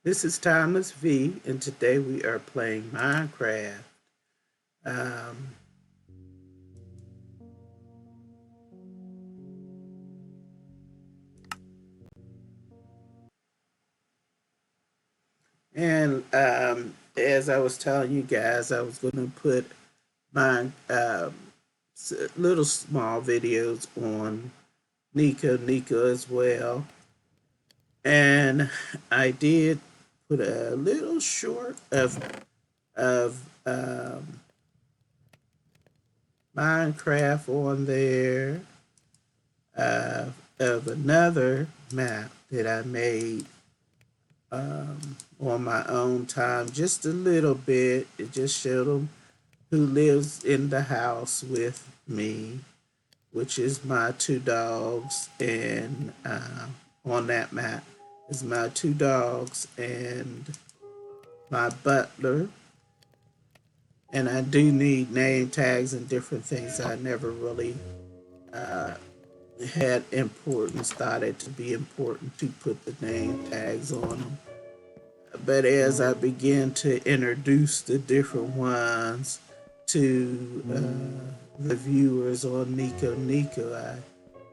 This is Thomas V, and today we are playing Minecraft. Um, and as I was telling you guys, I was going to put my little small videos on Nico as well. And I did put a little short of Minecraft on there, uh, of another map that I made on my own time, just a little bit. It just showed them who lives in the house with me, which is my two dogs. And on that map is my two dogs and my butler. And I do need name tags and different things. I never really uh, had importance, thought it to be important to put the name tags on them. But as I begin to introduce the different ones to the viewers on Nico, I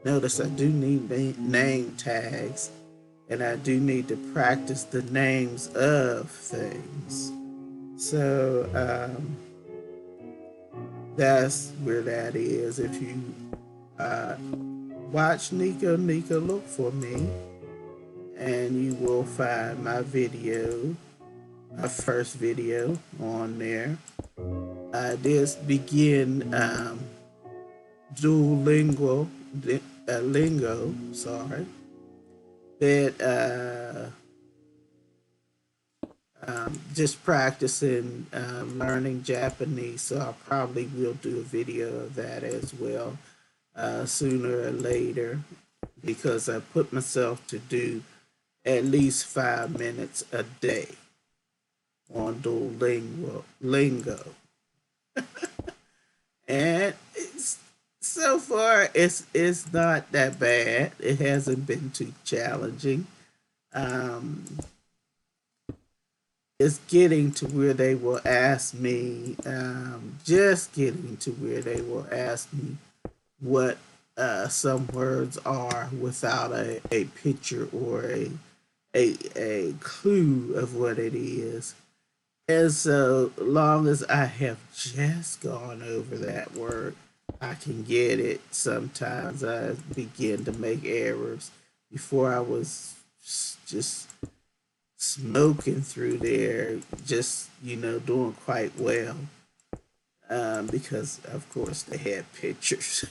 notice I do need name tags, and I do need to practice the names of things. So that's where that is. If you uh, watch Nico, look for me, and you will find my video, my first video on there. I did begin Duolingo, lingo, sorry, that just practicing learning Japanese. So I probably will do a video of that as well sooner or later, because I put myself to do at least 5 minutes a day on Duolingo. And so far it's not that bad. It hasn't been too challenging. Um, it's getting to where they will ask me, just getting to where they will ask me what some words are without a picture or a clue of what it is. And so long as I have just gone over that word, I can get it. Sometimes I begin to make errors. Before I was just smoking through there, just, doing quite well, because, of course, they had pictures.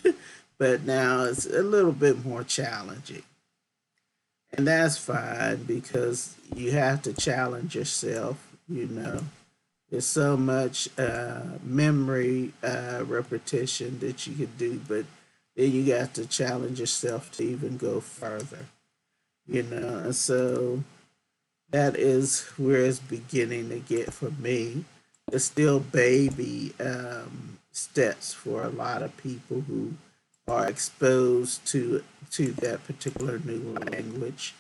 But now it's a little bit more challenging. And that's fine because you have to challenge yourself. There's so much memory repetition that you could do, but then you got to challenge yourself to even go further. And so that is where it's beginning to get for me. It's still baby steps for a lot of people who are exposed to that particular new language.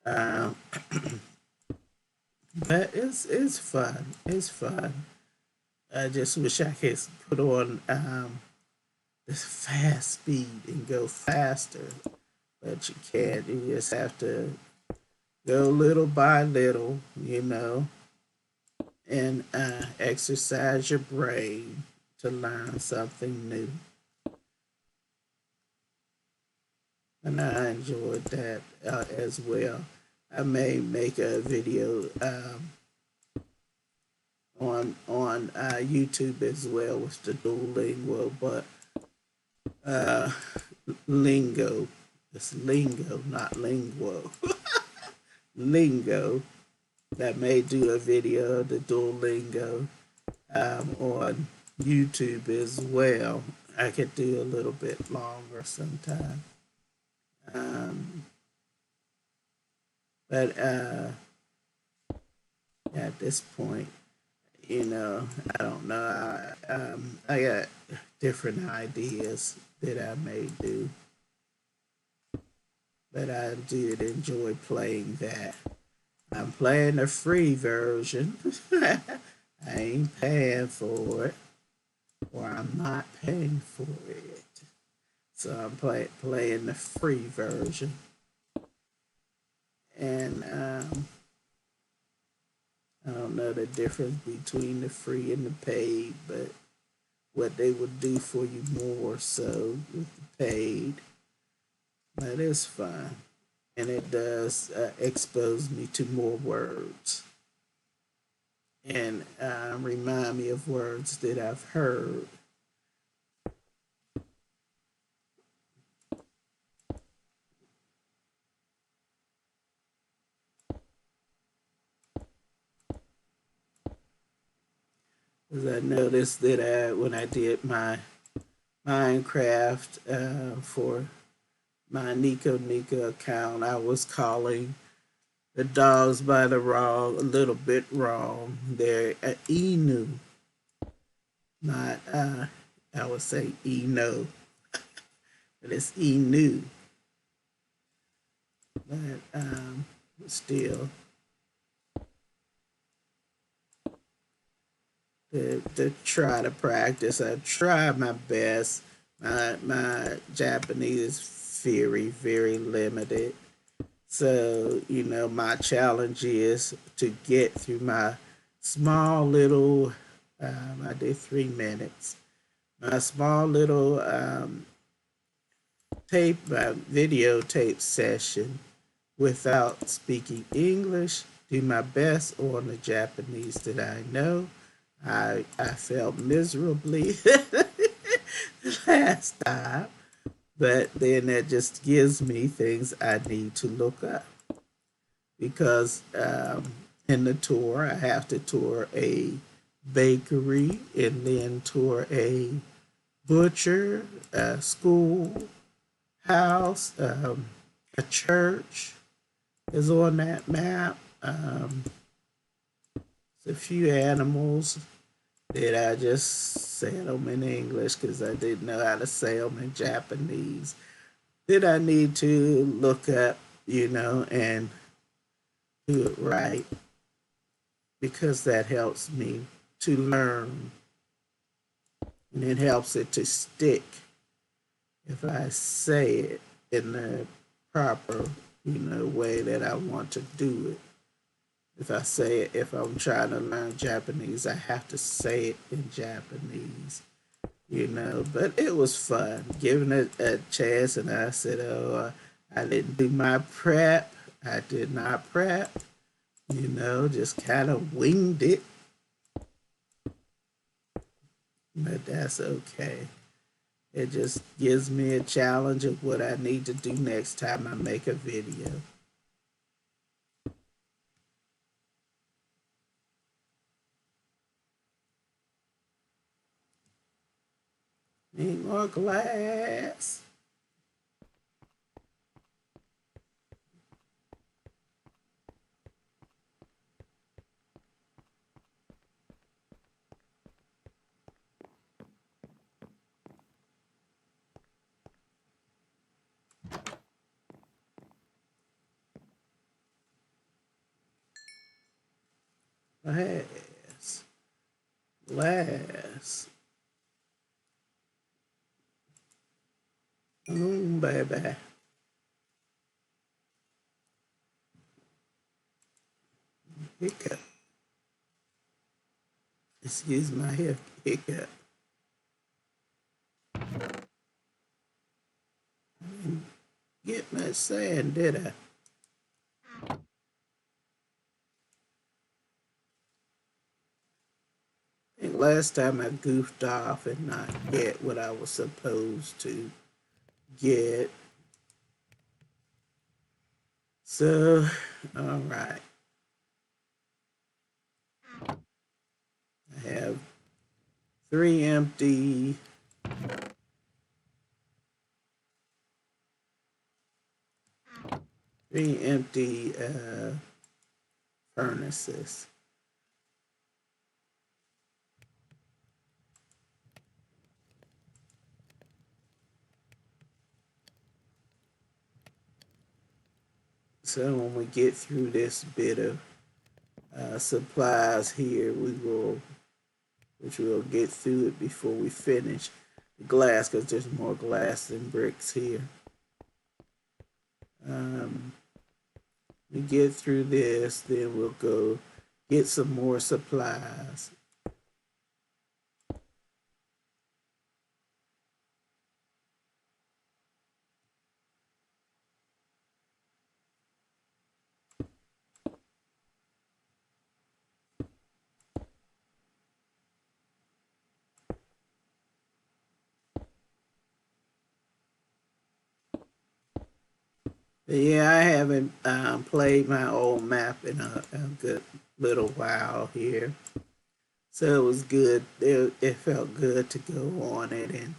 Um, but it's fun. It's fun. I just wish I could put on this fast speed and go faster, but you can't. You just have to go little by little, and exercise your brain to learn something new. And I enjoyed that as well. I may make a video on YouTube as well with the Duolingo, but uh, lingo. It's lingo, not linguo. Lingo. That may do a video of the Duolingo on YouTube as well. I could do a little bit longer sometime. Um, but at this point, I don't know. I got different ideas that I may do, but I did enjoy playing that. I'm playing the free version. I ain't paying for it, or I'm not paying for it. So I'm playing the free version. And I don't know the difference between the free and the paid, but what they would do for you more so with the paid. But it's fun. And it does expose me to more words and remind me of words that I've heard. Because I noticed that when I did my Minecraft for my Nico Nico account, I was calling the dogs by the wrong, a little bit wrong. They're Inu, not I would say Eno, but it's Inu. But still, to try to practice, I try my best. My Japanese is very limited. So, my challenge is to get through my small little, I did 3 minutes, my small little videotape session without speaking English, do my best on the Japanese that I know. I felt miserably last time, but then that just gives me things I need to look up because in the tour I have to tour a bakery and then tour a butcher, a school, house, a church is on that map. A few animals that I just said them in English because I didn't know how to say them in Japanese. That I need to look up, and do it right because that helps me to learn and it helps it to stick if I say it in the proper, way that I want to do it. If I say it, if I'm trying to learn Japanese, I have to say it in Japanese, But it was fun, giving it a chance, and I said, "Oh, I didn't do my prep. I did not prep, just kind of winged it, but that's okay. It just gives me a challenge of what I need to do next time I make a video." Need more glass. Glass. Glass. Baby. Hiccup. Excuse my hiccup. Didn't get much sand, did I? I think last time I goofed off and not get what I was supposed to get. So, all right. I have 3 empty furnaces. So when we get through this bit of supplies here, we'll get through it before we finish the glass, because there's more glass than bricks here. We get through this, then we'll go get some more supplies. Yeah, I haven't played my old map in a good little while here. So it was good. It felt good to go on it and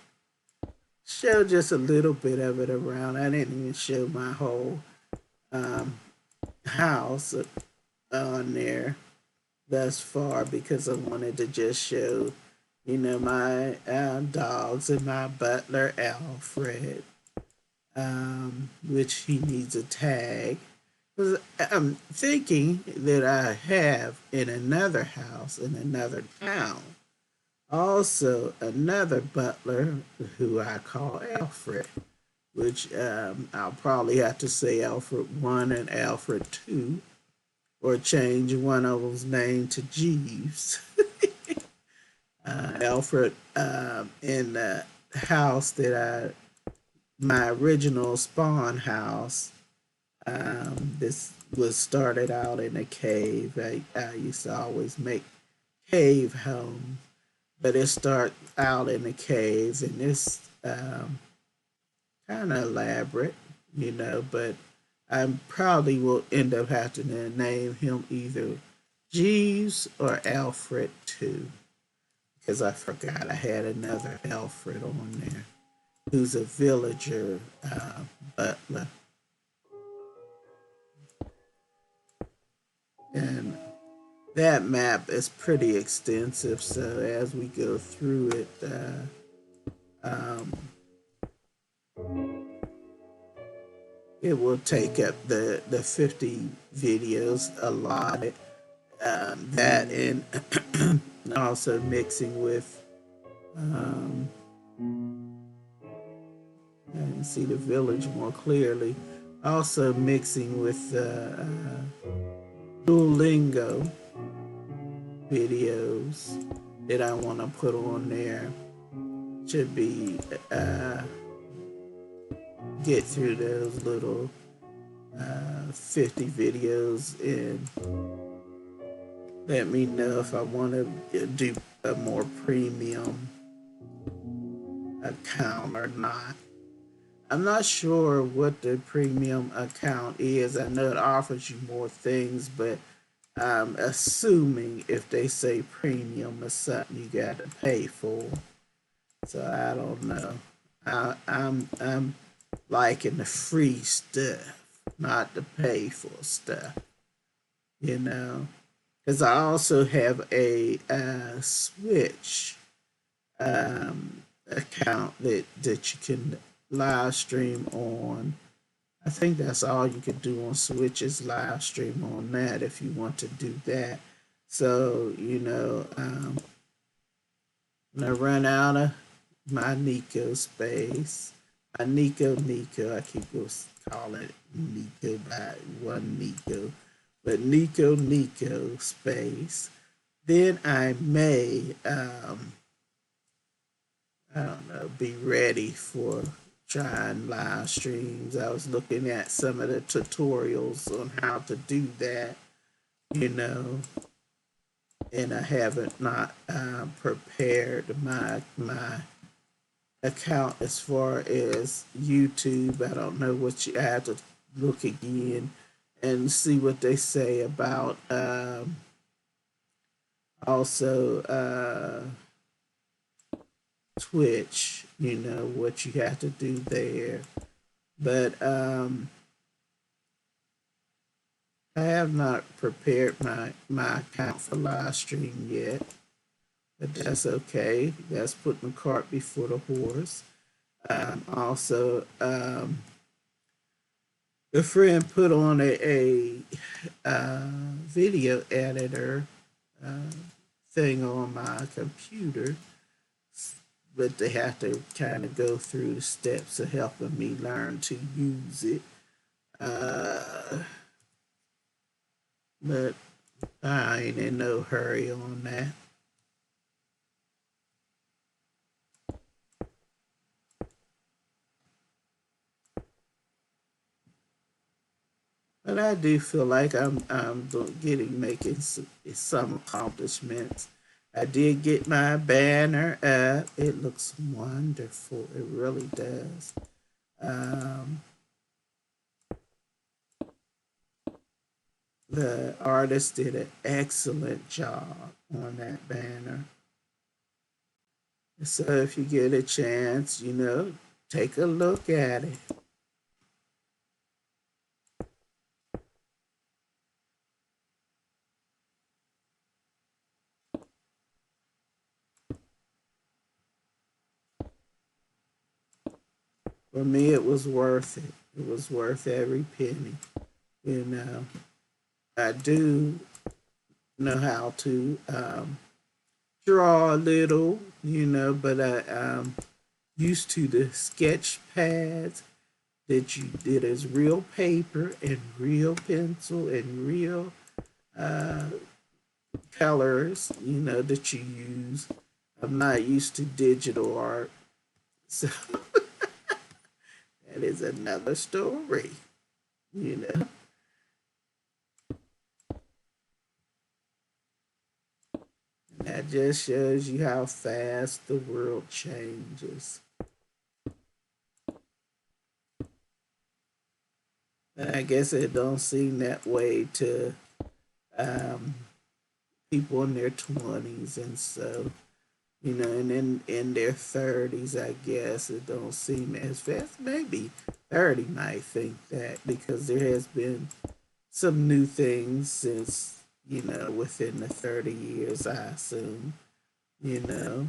show just a little bit of it around. I didn't even show my whole um, house on there thus far, because I wanted to just show, my dogs and my butler Alfred, which he needs a tag. 'Cause I'm thinking that I have in another house in another town also another butler who I call Alfred, which I'll probably have to say Alfred 1 and Alfred 2, or change one of them's name to Jeeves. Alfred in the house my original spawn house, this was started out in a cave. I used to always make cave homes, but it started out in a cave, and it's kind of elaborate, but I probably will end up having to name him either Jeeves or Alfred too, because I forgot I had another Alfred on there who's a villager butler. And that map is pretty extensive, so as we go through it, um, it will take up the 50 videos allotted. That and also mixing with, I can see the village more clearly. Also mixing with Duolingo videos that I want to put on there. Should be get through those little 50 videos and let me know if I want to do a more premium account or not. I'm not sure what the premium account is. I know it offers you more things, but I'm assuming if they say premium is something you got to pay for. So I don't know. I'm liking the free stuff, not the pay for stuff. Because I also have a Switch account that you can live stream on. I think that's all you can do on Switch is live stream on that if you want to do that. So, when I run out of my Nico space, my Nico, I keep calling it Nico by one Nico, but Nico space, then I may, I don't know, be ready for trying live streams. I was looking at some of the tutorials on how to do that, you know, and I haven't not prepared my account as far as YouTube. I don't know I have to look again and see what they say about also Twitch, what you have to do there. But I have not prepared my account for live stream yet. But that's okay. That's putting the cart before the horse. Also, a friend put on a video editor uh, thing on my computer, but they have to kind of go through the steps of helping me learn to use it. Uh, but I ain't in no hurry on that. But I do feel like I'm getting making some accomplishments. I did get my banner up. It looks wonderful. It really does. Um, the artist did an excellent job on that banner. So if you get a chance, take a look at it. For me, it was worth it. It was worth every penny. You know, I do know how to draw a little, but I'm used to the sketch pads that you did as real paper and real pencil and real uh, colors, that you use. I'm not used to digital art. So that is another story, you know. And that just shows you how fast the world changes. And I guess it don't seem that way to um, people in their 20s, and so and in their 30s, I guess it don't seem as fast. Maybe 30 might think that because there has been some new things since within the 30 years, I assume. you know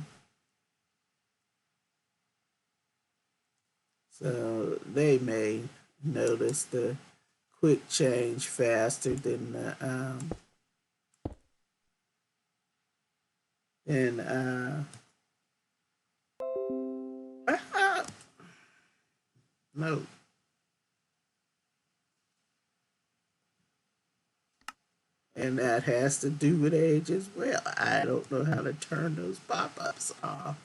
so they may notice the quick change faster than than no. And that has to do with age as well. I don't know how to turn those pop-ups off.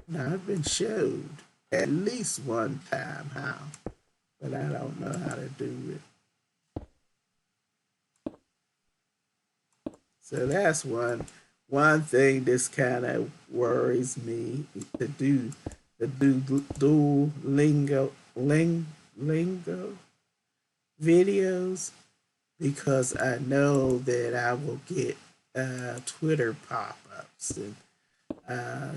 Now, I've been showed at least one time how, but I don't know how to do it. So that's one thing this kind of worries me to do the dual lingo videos, because I know that I will get Twitter pop-ups and uh,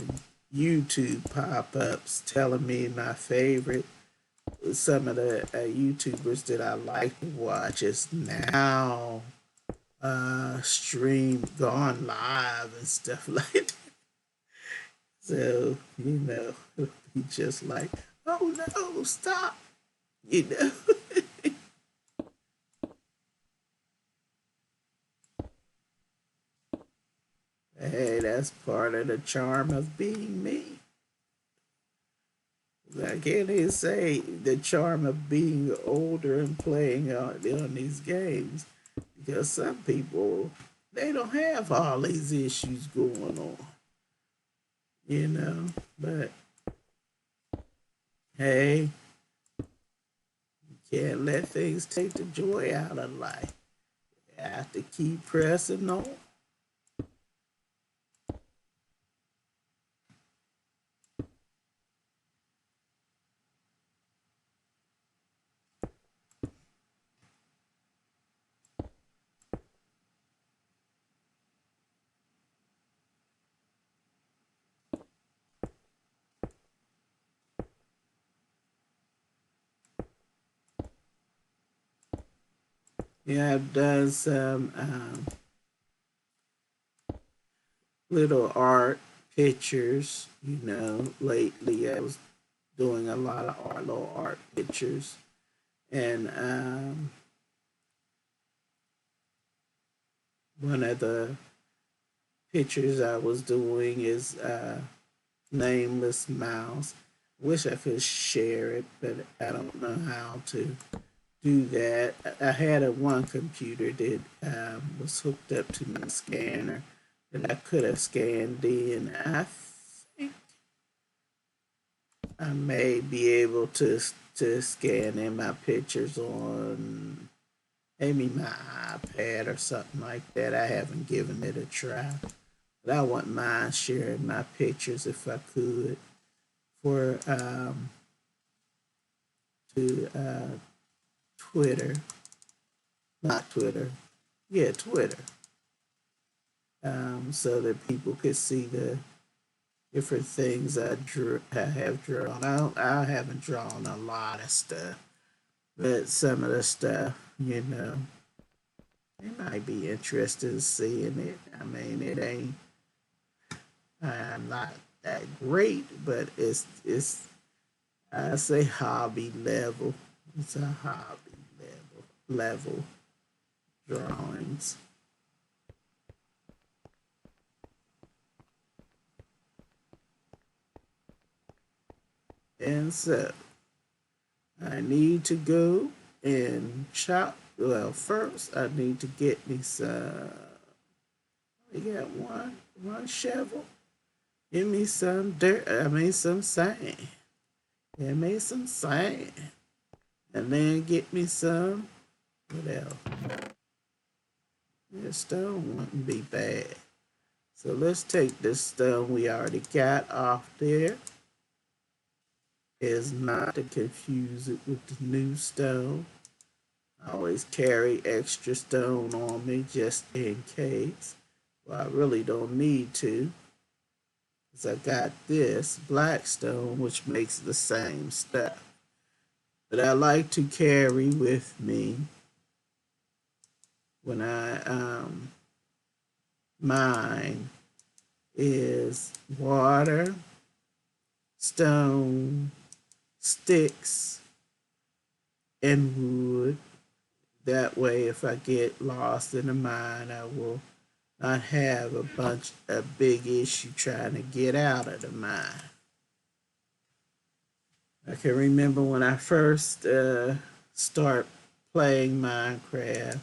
YouTube pop-ups telling me my favorite. Some of the YouTubers that I like to watch is now stream gone live and stuff like that. So it'll be just like, oh no, stop, you know. Hey, that's part of the charm of being me. I can't even say the charm of being older and playing on these games, because some people, they don't have all these issues going on, you know. But hey, you can't let things take the joy out of life. You have to keep pressing on. Yeah, I've done some little art pictures, lately. I was doing a lot of little art pictures. And one of the pictures I was doing is Nameless Mouse. Wish I could share it, but I don't know how to do that. I had a one computer that was hooked up to my scanner that I could have scanned in. I think I may be able to scan in my pictures on maybe my iPad or something like that. I haven't given it a try, but I wouldn't mind sharing my pictures if I could for to Twitter, not Twitter, yeah, Twitter, so that people could see the different things I have drawn. I haven't drawn a lot of stuff, but some of the stuff, they might be interested in seeing it. I mean, it ain't. I'm not that great, but it's I say hobby level. It's a hobby level drawings. And so I need to go and chop. Well, first I need to get me some. We got one shovel. Give me some dirt. I mean some sand. Give me some sand, and then get me some. What else? Yeah, stone wouldn't be bad. So let's take this stone we already got off there. Is not to confuse it with the new stone. I always carry extra stone on me just in case. Well, I really don't need to, because I got this black stone, which makes the same stuff. But I like to carry with me when I mine is water, stone, sticks, and wood. That way, if I get lost in the mine, I will not have a big issue trying to get out of the mine. I can remember when I first start playing Minecraft.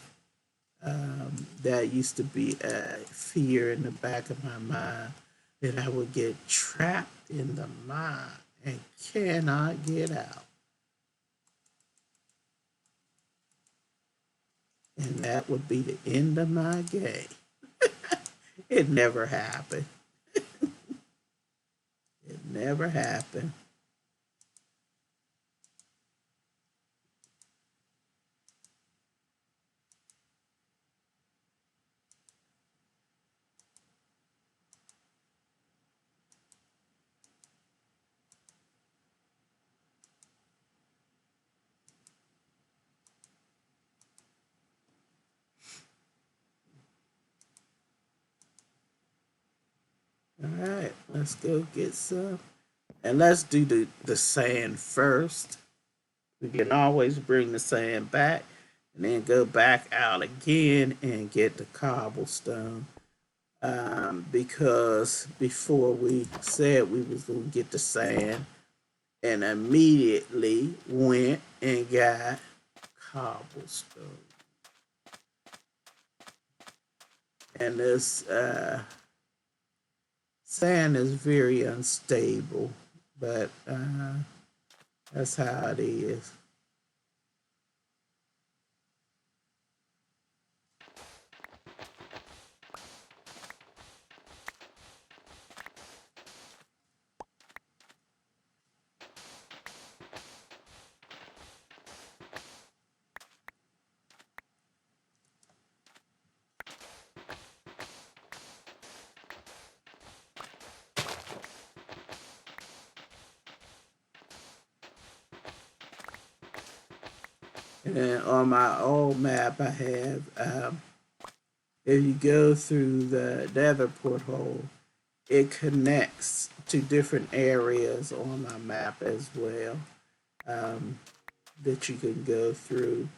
That used to be a fear in the back of my mind that I would get trapped in the mine and cannot get out. And that would be the end of my game. It never happened. It never happened. All right, let's go get some. And let's do the sand first. We can always bring the sand back and then go back out again and get the cobblestone. Because before we said we was going to get the sand and immediately went and got cobblestone. And this sand is very unstable, but that's how it is. And on my old map, I have if you go through the nether porthole, it connects to different areas on my map as well, um, that you can go through.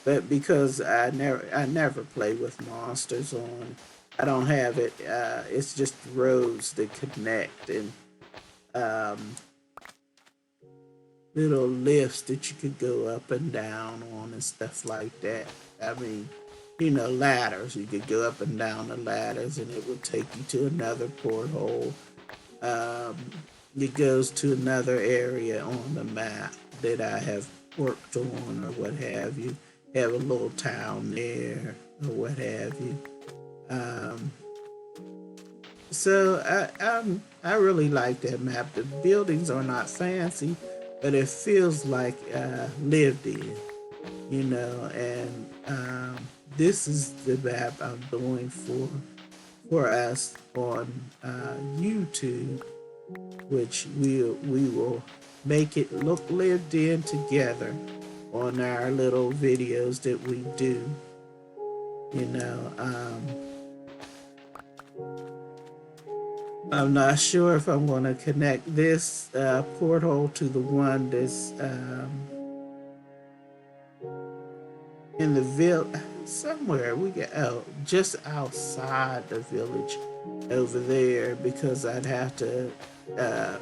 But because I never play with monsters on, I don't have it. It's just roads that connect and um, little lifts that you could go up and down on and stuff like that. I mean, ladders. You could go up and down the ladders, and it will take you to another porthole. Um, it goes to another area on the map that I have worked on, or what have you. Have a little town there, or what have you. Um, so I really like that map. The buildings are not fancy, but it feels like lived in, and this is the map I'm doing for us on YouTube, which we will make it look lived in together on our little videos that we do. You know, I'm not sure if I'm going to connect this porthole to the one that's in the village somewhere. We get out just outside the village over there, because I'd have to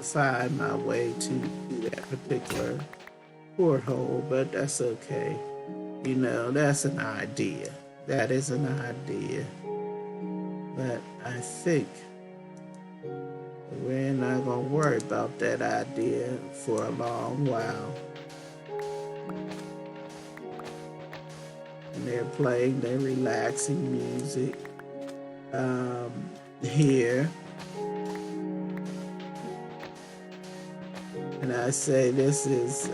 find my way to that particular porthole, but that's okay. That's an idea. That is an idea. But I think we're not going to worry about that idea for a long while. And they're playing their relaxing music here. And I say this is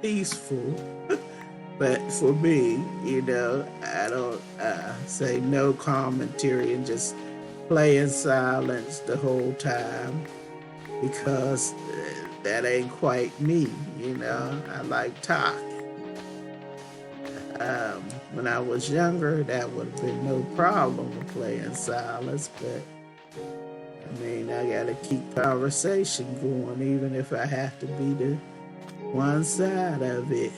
peaceful. But for me, I don't say no commentary and just play in silence the whole time, because that ain't quite me. I like talk. When I was younger, that would have been no problem to play in silence, but I mean, I gotta keep conversation going, even if I have to be the one side of it.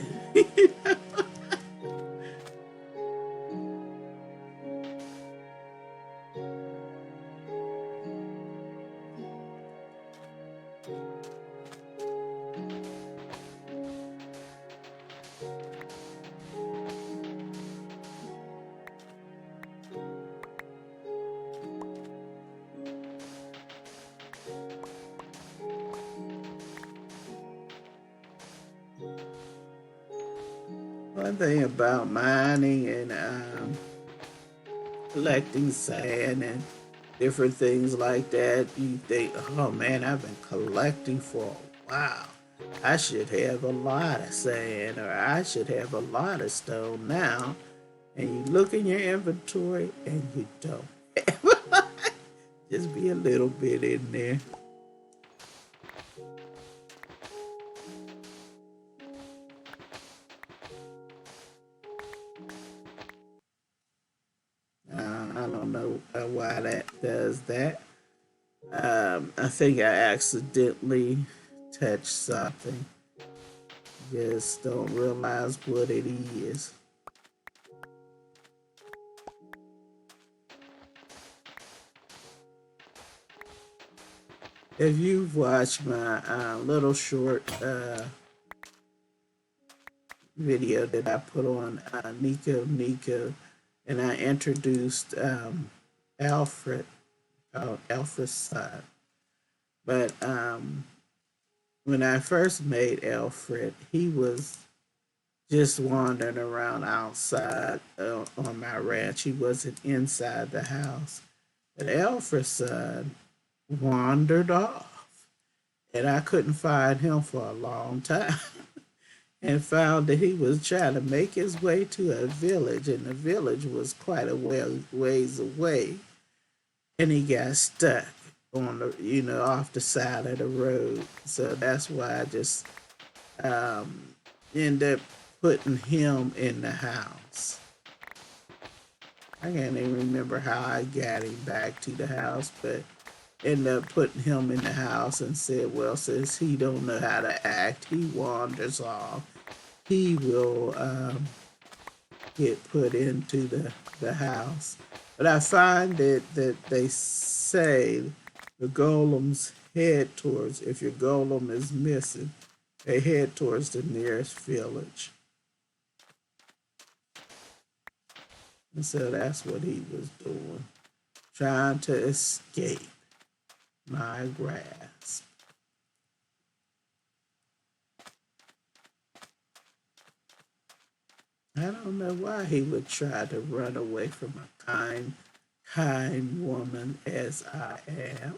One thing about mining and collecting sand and different things like that, you think, oh man, I've been collecting for a while. I should have a lot of sand, or I should have a lot of stone now. And you look in your inventory and you don't. Just be a little bit in there. I don't know why that does that. I think I accidentally touched something. Just don't realize what it is. If you've watched my little short video that I put on Nico, and I introduced Alfred, Alfred's son. But when I first made Alfred, he was just wandering around outside on my ranch. He wasn't inside the house. But Alfred's son wandered off, and I couldn't find him for a long time. And found that he was trying to make his way to a village, and the village was quite a ways away, and he got stuck on the off the side of the road. So that's why I just um, ended up putting him in the house. I can't even remember how I got him back to the house, but ended up putting him in the house and said, well, since he don't know how to act, he wanders off. He will get put into the house. But I find that they say the golems head towards, if your golem is missing, they head towards the nearest village. And so that's what he was doing, trying to escape my grasp. I don't know why he would try to run away from a kind woman as I am.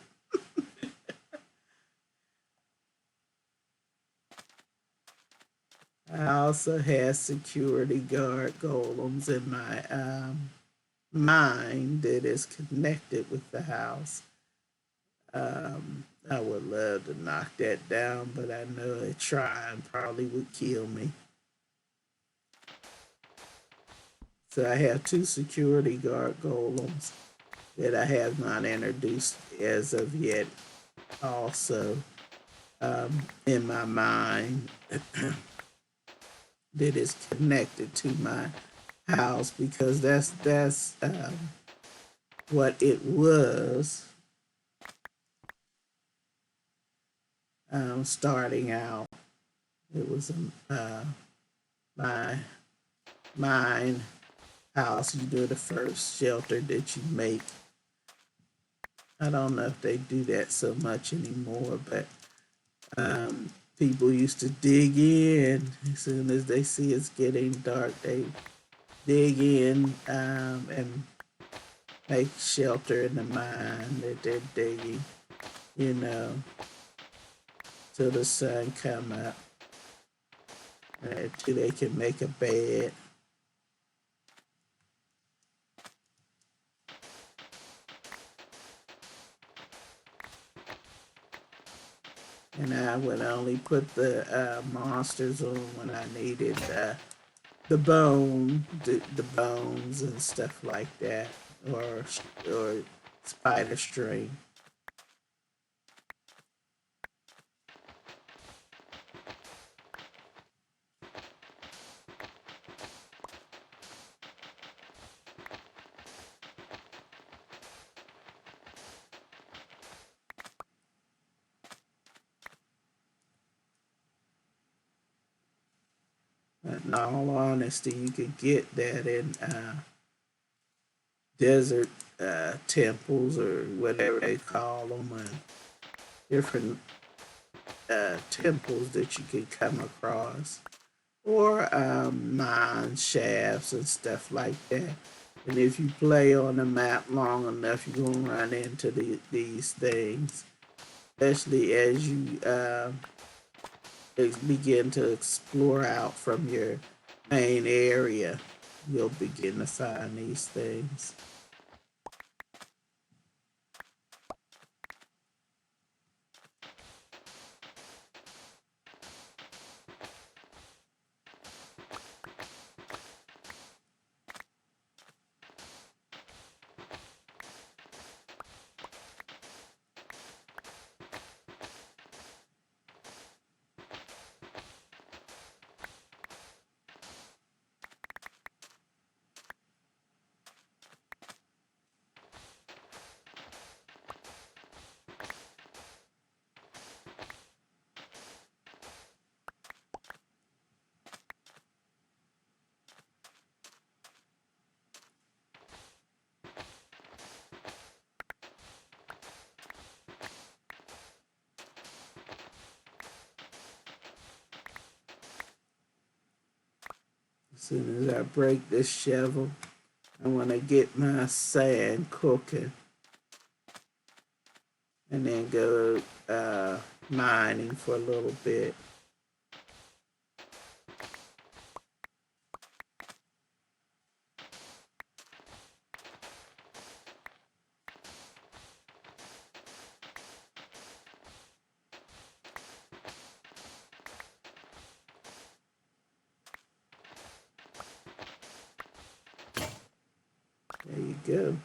I also have security guard golems in my mind that is connected with the house. I would love to knock that down, but I know a trying probably would kill me. So I have two security guard golems that I have not introduced as of yet. Also, in my mind, that is connected to my house because that's what it was starting out. It was my mine house. You do the first shelter that you make. I don't know if they do that so much anymore, but people used to dig in as soon as they see it's getting dark. They dig in and make shelter in the mine that they're digging, you know, till the sun come up, till they can make a bed. And I would only put the monsters on when I needed the bones and stuff like that, or spider string. But in all honesty, you could get that in desert temples or whatever they call them, and different temples that you could come across, or mine shafts and stuff like that. And if you play on the map long enough, you're going to run into these things, especially as you begin to explore out from your main area. You'll begin to find these things. As soon as I break this shovel, I want to get my sand cooking and then go mining for a little bit. There you go.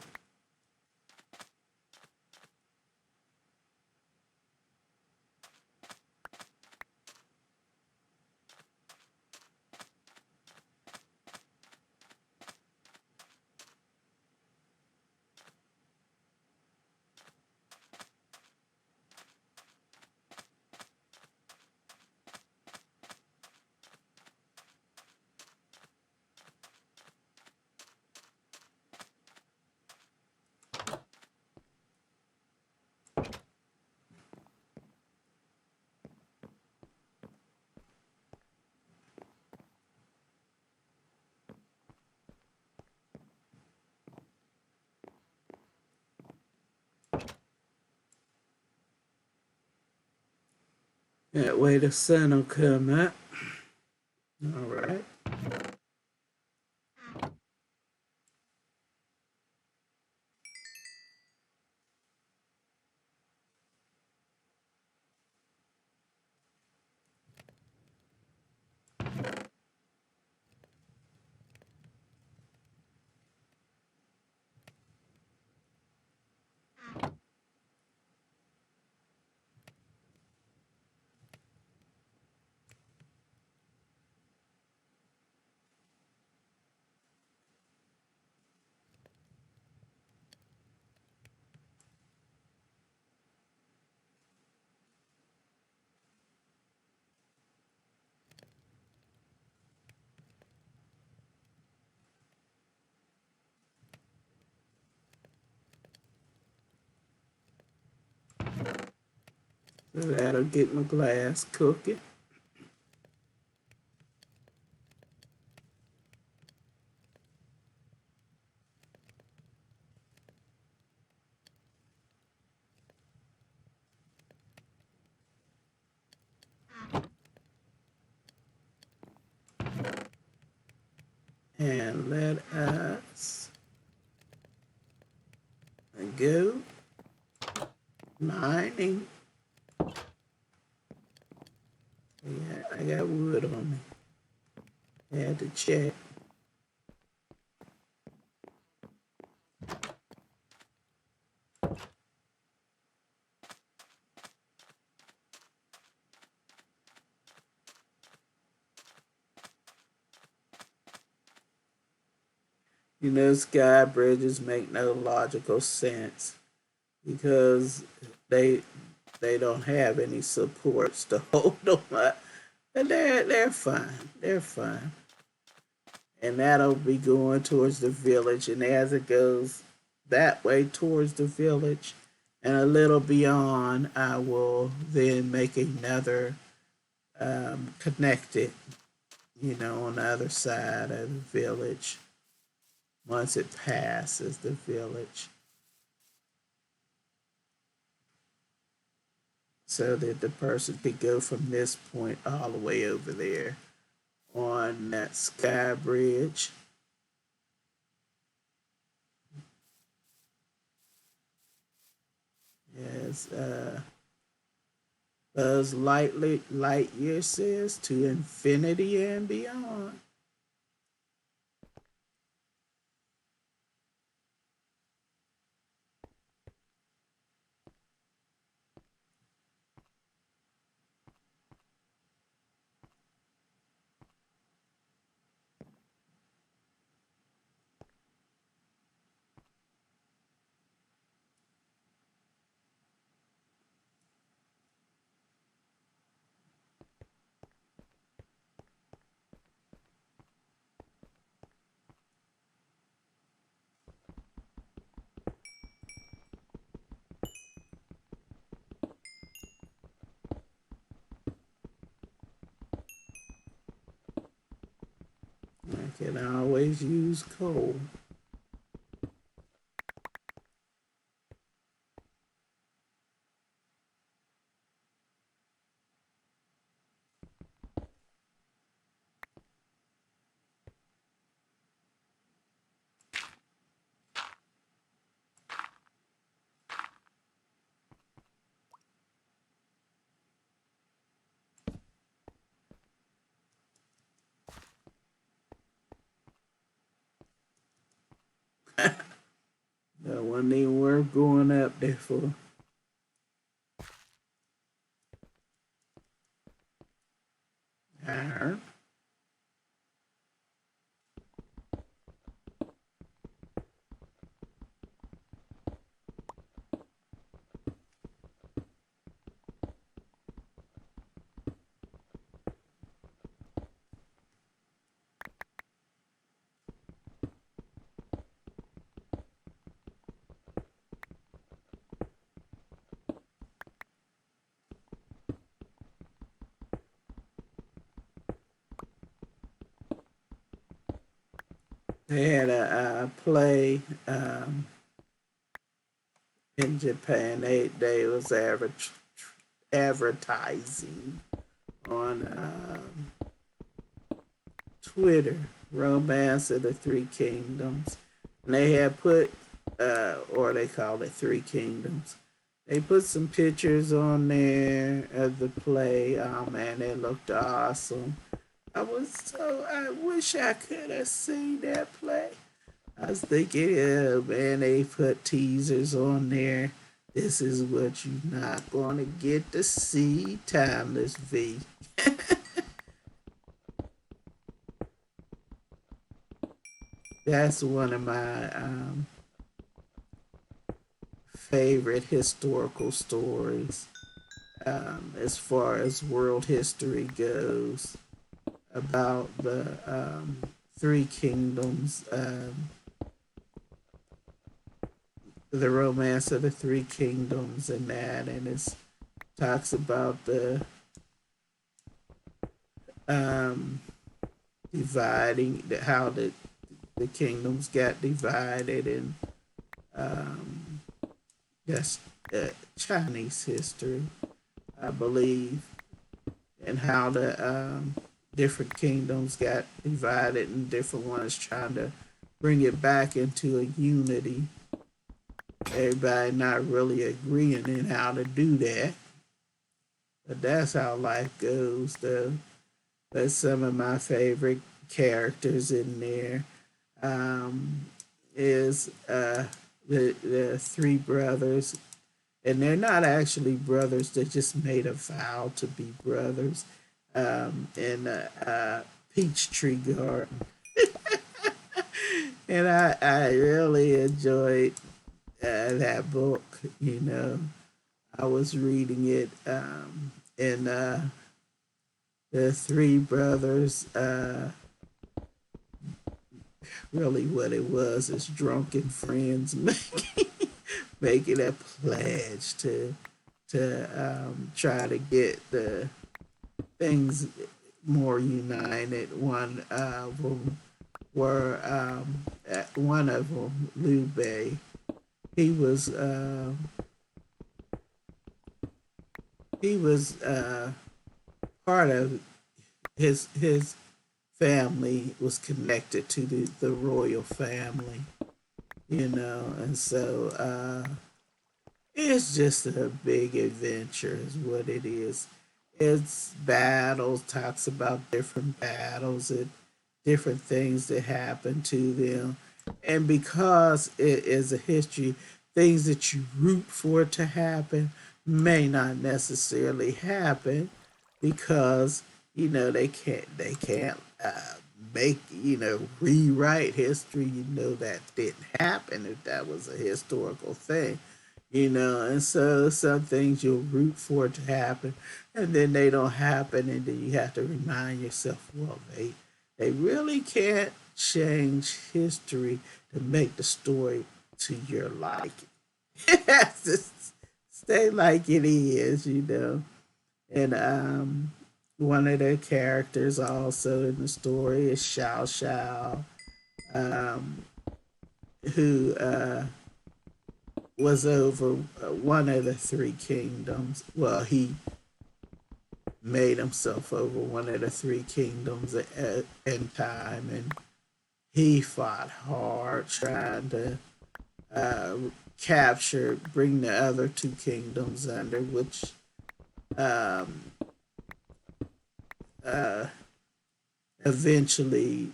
That way the sun will come up. All right. So that'll get my glass cooking. And let us go mining. Yeah, I got wood on me. Had to check. You know, sky bridges make no logical sense because they they don't have any supports to hold them up. And they're fine. They're fine. And that'll be going towards the village. And as it goes that way towards the village and a little beyond, I will then make another connected, on the other side of the village once it passes the village, so that the person could go from this point all the way over there on that sky bridge. Yes, Buzz Lightyear says to infinity and beyond. I can always use coal. wasn't even worth going up there for. Alright. They had a play in Japan. They was advertising on Twitter, Romance of the Three Kingdoms. And they had put, or they called it Three Kingdoms. They put some pictures on there of the play. Oh man, it looked awesome. I wish I could have seen that play. I was thinking, yeah, man, they put teasers on there. This is what you're not going to get to see, Timeless V. That's one of my favorite historical stories as far as world history goes about the Three Kingdoms, the Romance of the Three Kingdoms, and that, and it talks about the um, dividing, how the kingdoms got divided, and um, that's Chinese history, I believe, and how the different kingdoms got divided and different ones trying to bring it back into a unity. Everybody not really agreeing in how to do that, but that's how life goes, though. That's some of my favorite characters in there. Um, is the three brothers, and they're not actually brothers. They just made a vow to be brothers in a peach tree garden, and I really enjoyed that book. You know, I was reading it, and the three brothers. Really, what it was is drunken friends making a pledge to try to get the things more united. One of them, Liu Bei, he was part of his family was connected to the royal family, you know, and so it's just a big adventure, is what it is. It's battles, talks about different battles and different things that happen to them. And because it is a history, things that you root for it to happen may not necessarily happen because they can't make rewrite history. That didn't happen if that was a historical thing. And so some things you'll root for it to happen, and then they don't happen, and then you have to remind yourself, well, they really can't change history to make the story to your liking. It has to stay like it is. And one of the characters also in the story is Xiao Xiao, um, who was over one of the three kingdoms. Well, he made himself over one of the three kingdoms in time, and he fought hard trying to uh, bring the other two kingdoms under, which um, uh, eventually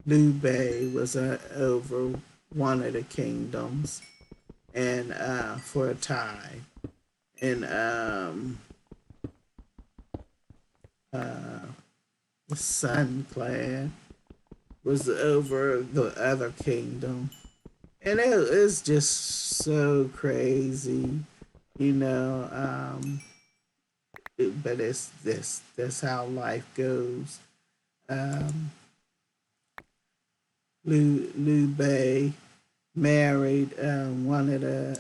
Liu Bei was over one of the kingdoms, and for a time, and uh, the Sun Clan was over the other kingdom, and it's just so crazy, you know. But it's this that's how life goes. Um, Liu Bei married one of the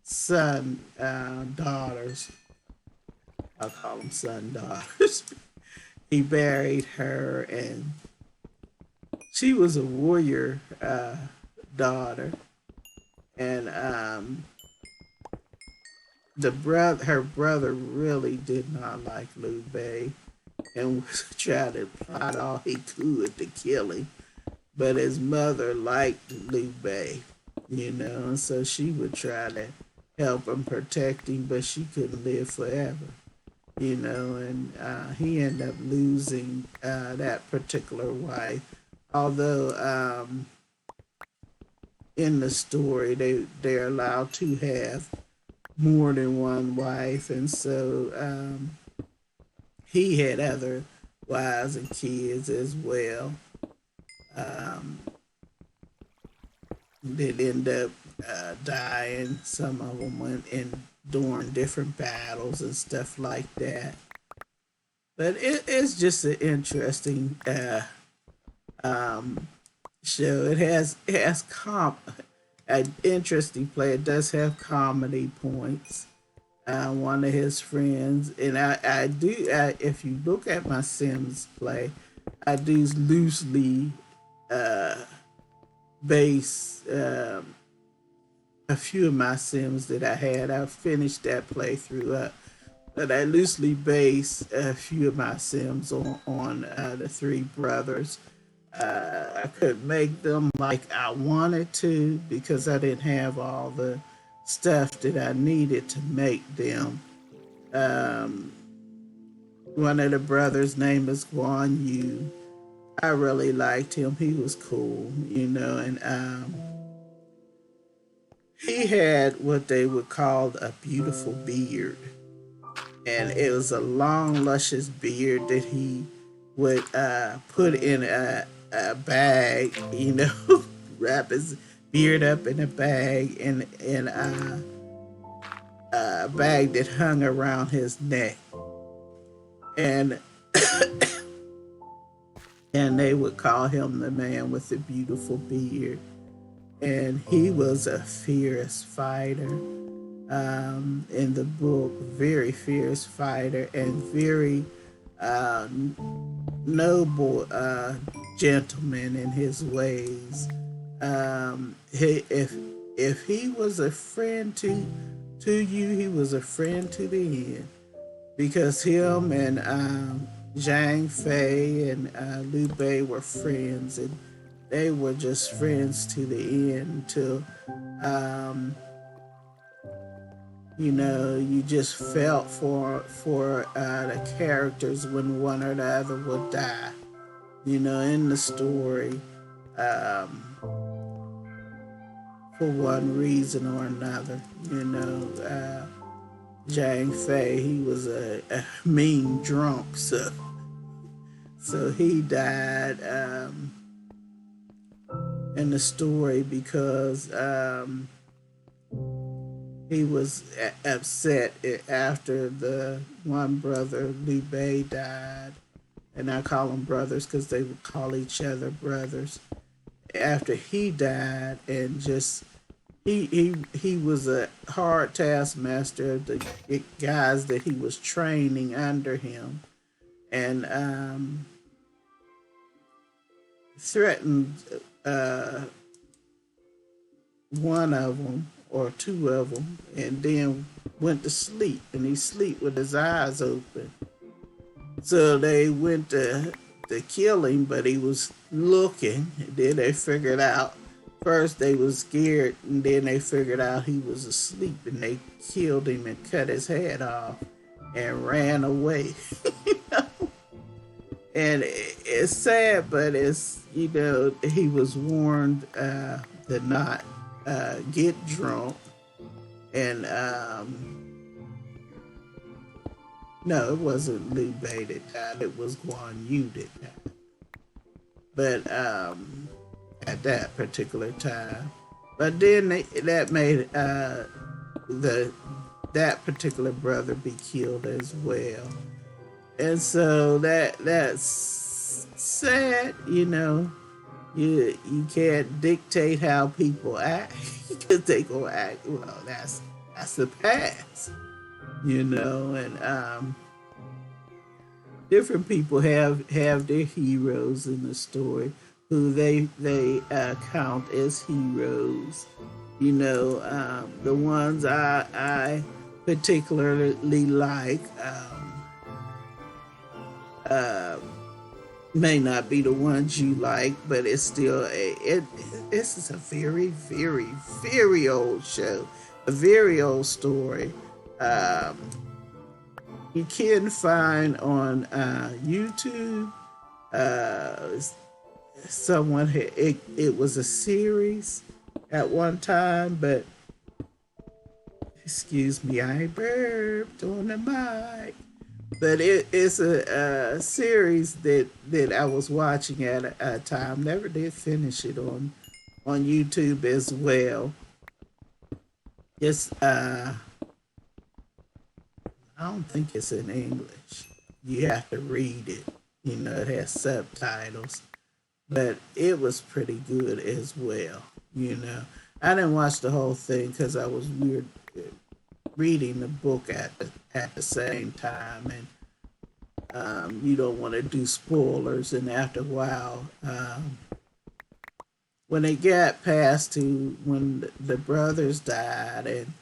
son daughters. I'll call them son daughters. He married her, and she was a warrior daughter, and her brother really did not like Liu Bei and was trying to plot all he could to kill him. But his mother liked Liu Bei, you know, and so she would try to help him protect him, but she couldn't live forever, you know, and he ended up losing that particular wife. Although in the story they're allowed to have more than one wife, and so he had other wives and kids as well. Um, that end up dying. Some of them went in during different battles and stuff like that. But it's just an interesting um, show. It has an interesting play. It does have comedy points. One of his friends, and if you look at my Sims play, I do loosely uh, base a few of my Sims that I had. I finished that playthrough up, but I loosely base a few of my Sims on the three brothers. I couldn't make them like I wanted to because I didn't have all the stuff that I needed to make them. Um, One of the brothers' name is Guan Yu. I really liked him. He was cool, you know, and he had what they would call a beautiful beard, and it was a long, luscious beard that he would put in a bag, you know, wrap his beard up in a bag and a bag that hung around his neck, and and they would call him the man with the beautiful beard. And he was a fierce fighter in the book, very fierce fighter and very uh, noble gentleman in his ways. If he was a friend to you, he was a friend to the end, because him and Zhang Fei and Liu Bei were friends, and they were just friends to the end until um, you know, you just felt for the characters when one or the other would die. You know, in the story, um, for one reason or another. You know, Zhang Fei, he was a mean drunk, so he died in the story because he was upset after the one brother Liu Bei died, and I call them brothers because they would call each other brothers. After he died, and just he was a hard taskmaster of the guys that he was training under him, and threatened uh, one of them or two of them, and then went to sleep, and he sleep with his eyes open. So they went to kill him, but he was looking. And then they figured out. First they was scared, and then they figured out he was asleep, and they killed him and cut his head off and ran away. And it's sad, but it's, you know, he was warned to not get drunk, and no, it wasn't Liu Bei that died. It was Guan Yu that died. But at that particular time, but then that made the that particular brother be killed as well, and so that's sad. You know, you can't dictate how people act because they gonna act. Well, that's the past, you know, and different people have their heroes in the story who they count as heroes. You know, the ones I particularly like uh, may not be the ones you like, but it's still this is a very old show, a very old story. Um, you can find on YouTube. Uh, someone it was a series at one time, but excuse me, I burped on the mic. But it's a series that I was watching at a time. Never did finish it on YouTube as well. It's I don't think it's in English. You have to read it. You know, it has subtitles, but it was pretty good as well. You know, I didn't watch the whole thing because I was weird reading the book at the same time, and you don't want to do spoilers. And after a while, when it got past to when the brothers died and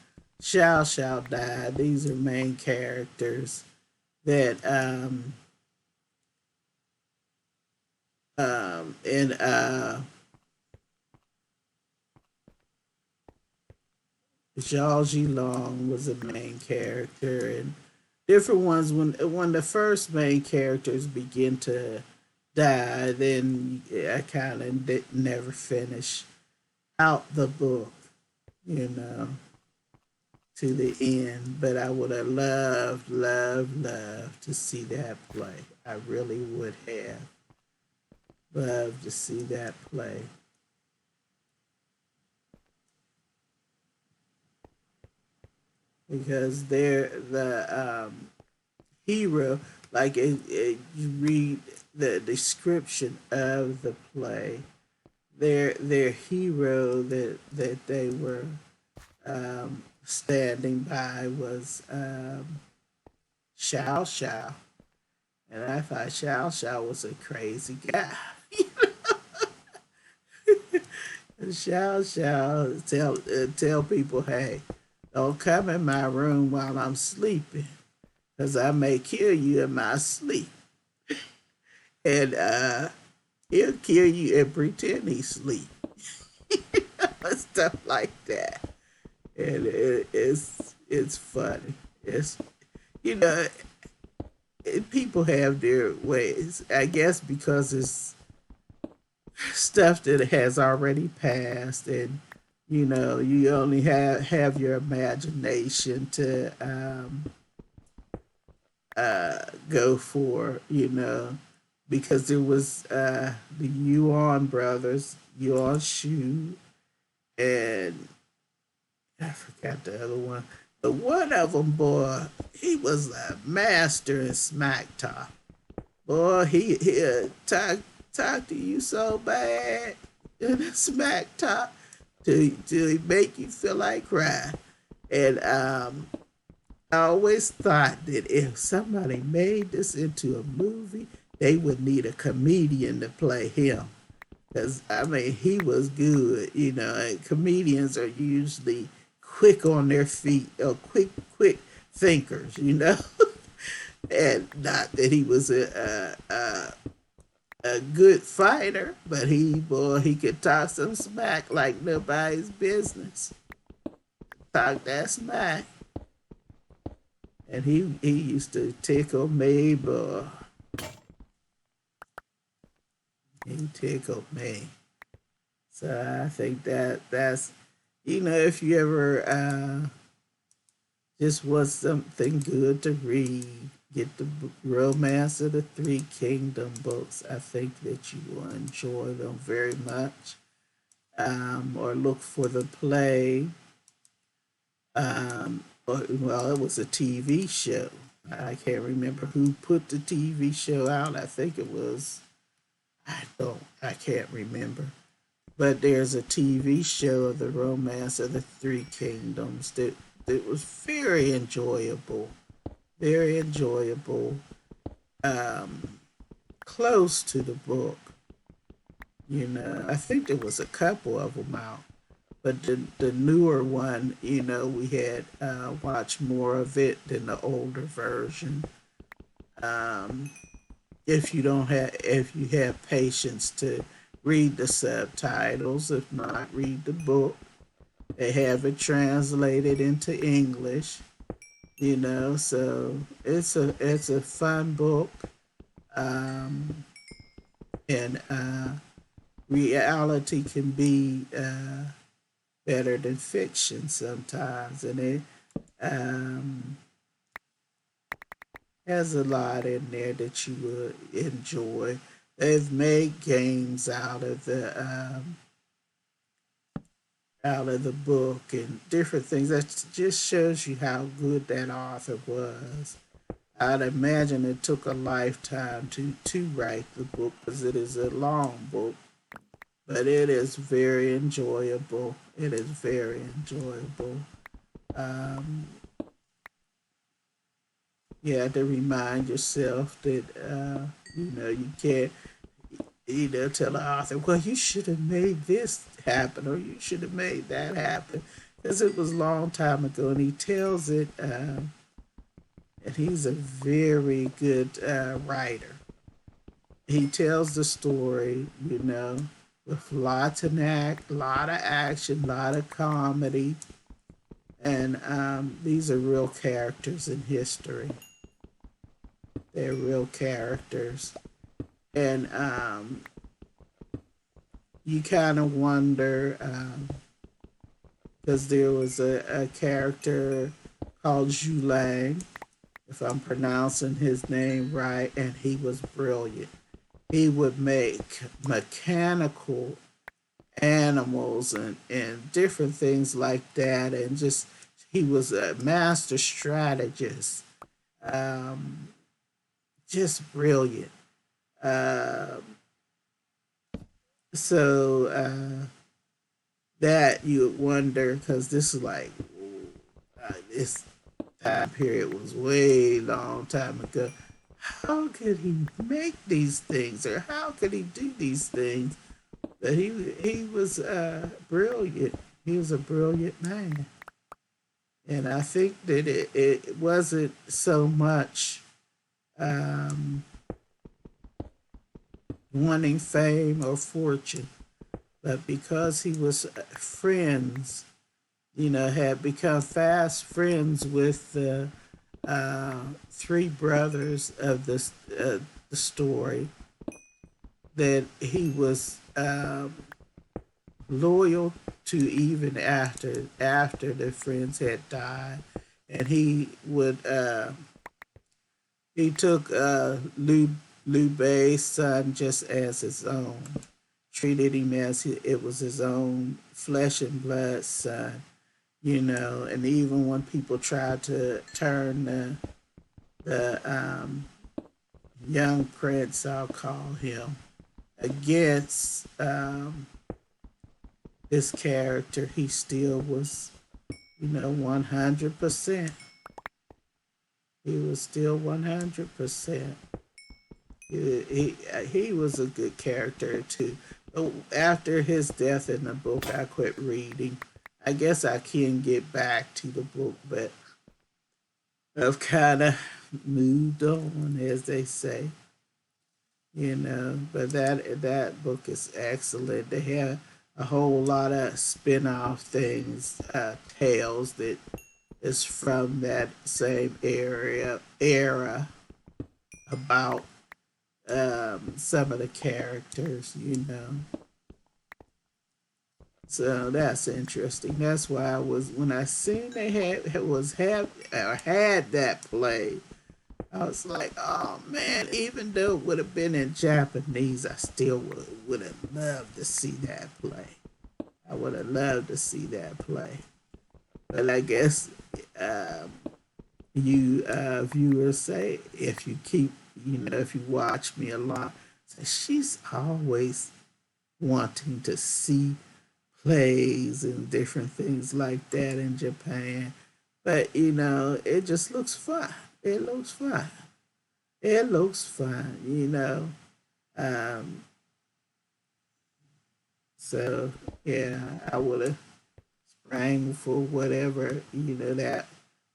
Xiao Xiao died, these are main characters that and Zhao Zilong was a main character, and different ones. When the first main characters begin to die, then I kind of never finish out the book, you know, to the end. But I would have loved to see that play. I really would have loved to see that play. Because they're the hero. Like you read the description of the play, their hero that they were standing by was Xiao Xiao, and I thought Xiao Xiao was a crazy guy. Xiao Xiao tell people, hey, don't come in my room while I'm sleeping, cause I may kill you in my sleep. And he'll kill you and pretend he's asleep. Stuff like that. And it's funny. It's, you know, people have their ways. I guess because it's stuff that has already passed, and you know you only have your imagination to go for, you know, because there was the Yuan brothers, Yuan Shu, and I forgot the other one. But one of them, boy, he was a master in smack talk. Boy, he talk to you so bad in a smack talk to make you feel like crying. And I always thought that if somebody made this into a movie, they would need a comedian to play him. Because, I mean, he was good, you know, and comedians are usually quick on their feet, or quick thinkers, you know. And not that he was a good fighter, but he could talk some smack like nobody's business. Talk that smack. And he used to tickle Mabel. He tickled me. So I think that's if you ever just want something good to read, get the Romance of the Three Kingdom books. I think that you will enjoy them very much. Or look for the play. Well, it was a TV show. I can't remember who put the TV show out. I think it was, I can't remember. But there's a TV show of the Romance of the Three Kingdoms that was very enjoyable. Very enjoyable. Um, Close to the book. I think there was a couple of them out. But the newer one, we had watched more of it than the older version. Um, if you have patience to read the subtitles, if not, read the book. They have it translated into English. So it's a fun book. Um, and reality can be better than fiction sometimes, and it um, has a lot in there that you would enjoy. They've made games out of the book and different things. That just shows you how good that author was. I'd imagine it took a lifetime to write the book because it is a long book, but it is very enjoyable. It is very enjoyable. Um, you have to remind yourself that you can't tell the author, well, you should have made this happen or you should have made that happen because it was a long time ago, and he tells it. And he's a very good writer. He tells the story, with lot of action, lot of comedy, and these are real characters in history. They're real characters, and you kind of wonder because there was a character called Zhulang, if I'm pronouncing his name right, and he was brilliant. He would make mechanical animals and different things like that, and just he was a master strategist, um, just brilliant. Uh, so that you would wonder because this is like this time period was way long time ago. How could he make these things, or how could he do these things? But he was brilliant. He was a brilliant man, and I think that it wasn't so much um, wanting fame or fortune, but because he was friends, had become fast friends with the three brothers of the story, that he was loyal to even after the friends had died, and he took Liu Bei's son just as his own, treated him as it was his own flesh and blood son, and even when people tried to turn the young prince, I'll call him, against his character, he still was, 100%. He was still 100%. He was a good character too. But after his death in the book, I quit reading. I guess I can get back to the book, but I've kind of moved on, as they say. But that book is excellent. They have a whole lot of spin-off things, tales that is from that same era about some of the characters, you know. So that's interesting. That's why I was when I seen they had that play. I was like, oh man, even though it would have been in Japanese, I still would have loved to see that play. I would have loved to see that play. But I guess um, you viewers say if you keep, you know, if you watch me a lot, say she's always wanting to see plays and different things like that in Japan. But you know, it just looks fun. It looks fun. It looks fun, you know. Um, so yeah, I would have sprang for whatever you know that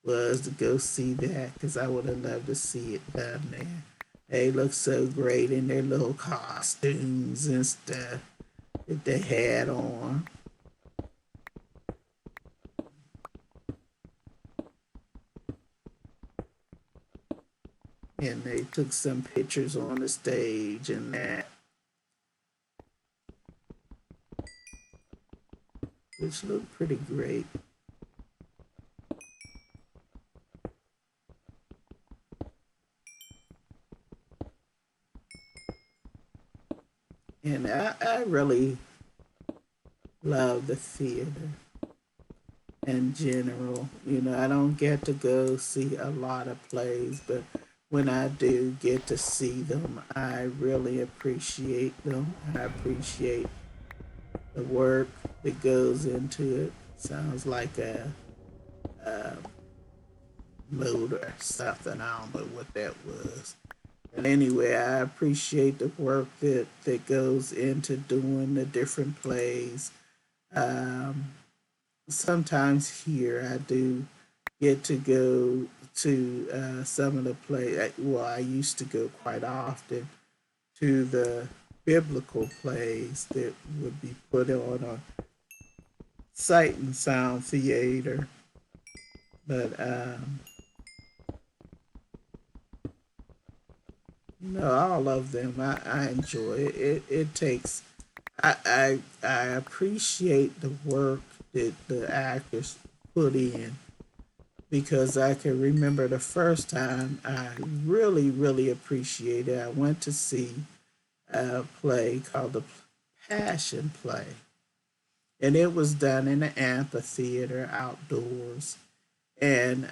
was to go see that because I would have loved to see it done there. They look so great in their little costumes and stuff that they had on. And they took some pictures on the stage and that, which looked pretty great. And I really love the theater in general. You know, I don't get to go see a lot of plays, but when I do get to see them, I really appreciate them. I appreciate the work that goes into it. Sounds like a mood or something. I don't know what that was. But anyway, I appreciate the work that goes into doing the different plays. Um, Sometimes here I do get to go to some of the plays. Well, I used to go quite often to the biblical plays that would be put on a Sight and Sound Theater. But no, all of them I enjoy it. It takes I appreciate the work that the actors put in because I can remember the first time I really appreciated it. I went to see a play called the Passion Play, and it was done in an amphitheater outdoors, and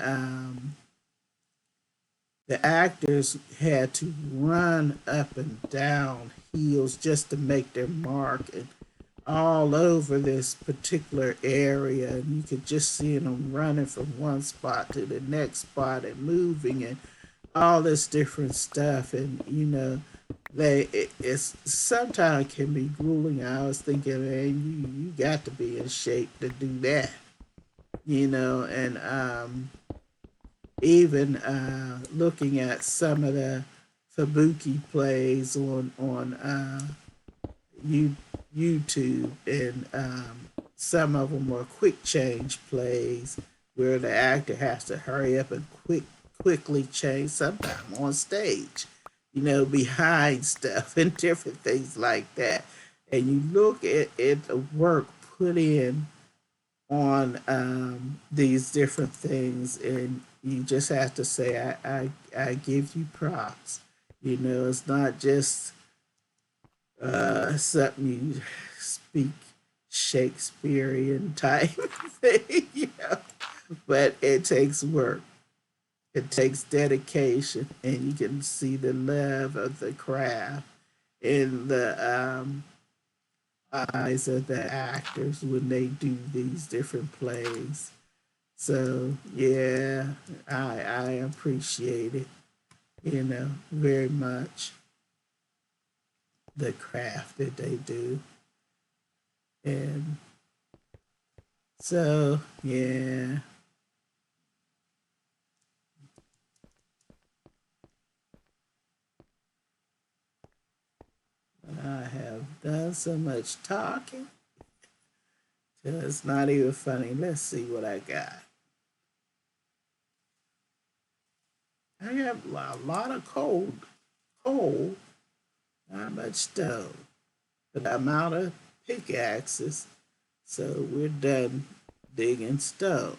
the actors had to run up and down hills just to make their mark and all over this particular area, and you could just see them running from one spot to the next spot and moving and all this different stuff. And you know, it's sometimes can be grueling. I was thinking, man, you got to be in shape to do that, you know. And even looking at some of the Kabuki plays on you, YouTube, and some of them are quick change plays where the actor has to hurry up and quickly change, sometimes on stage, you know, behind stuff and different things like that. And you look at the work put in on these different things, and you just have to say, I give you props. You know, it's not just something you speak Shakespearean type thing, you know, but it takes work. It takes dedication, and you can see the love of the craft in the eyes of the actors when they do these different plays. So yeah, I appreciate it, you know, very much the craft that they do. And so yeah, I have done so much talking till it's not even funny. Let's see what I got. I have a lot of coal, much stone, but I'm out of pickaxes, so we're done digging stone.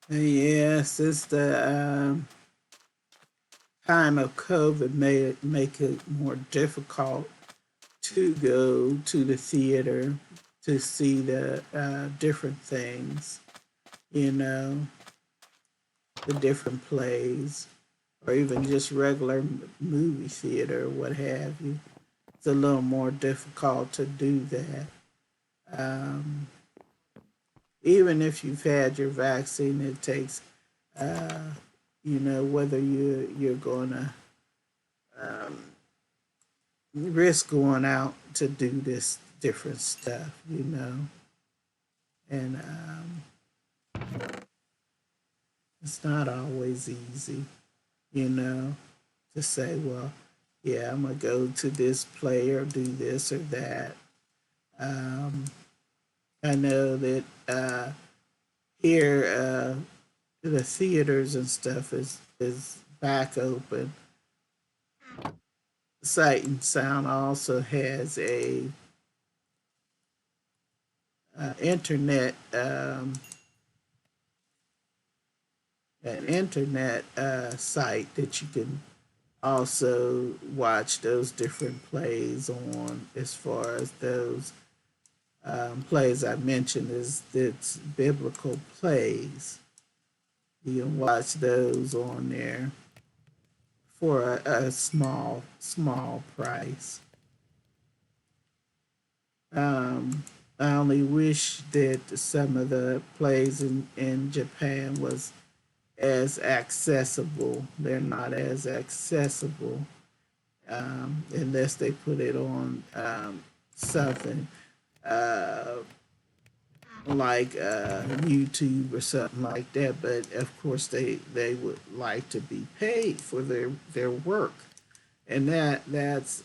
And yeah, since the time of COVID made it make it more difficult to go to the theater to see the different things, you know, the different plays, or even just regular movie theater, or what have you. It's a little more difficult to do that. Um, Even if you've had your vaccine, it takes, uh, whether you're going to um, risk going out to do this different stuff, and it's not always easy, you know, to say, well, yeah, I'm gonna go to this play or do this or that. Um, I know that here the theaters and stuff is back open. Sight and Sound also has a internet an internet site that you can also watch those different plays on. As far as those plays I mentioned, is it's biblical plays. You can watch those on there for a small price. Um, I only wish that some of the plays in Japan was as accessible. They're not as accessible unless they put it on something uh, like YouTube or something like that. But of course, they would like to be paid for their work, and that's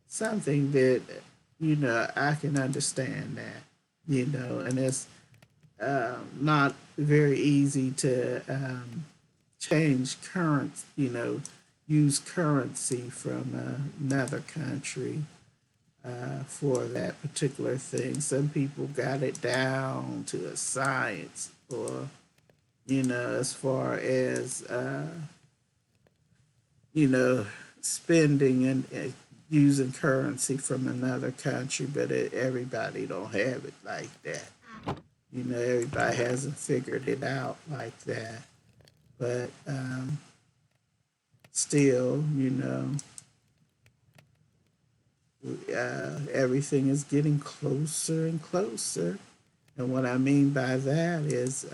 something that I can understand that, and it's not very easy to change current, use currency from another country for that particular thing. Some people got it down to a science, or as far as you know, spending and using currency from another country, but everybody don't have it like that. Everybody hasn't figured it out like that. But still, everything is getting closer and closer. And what I mean by that is,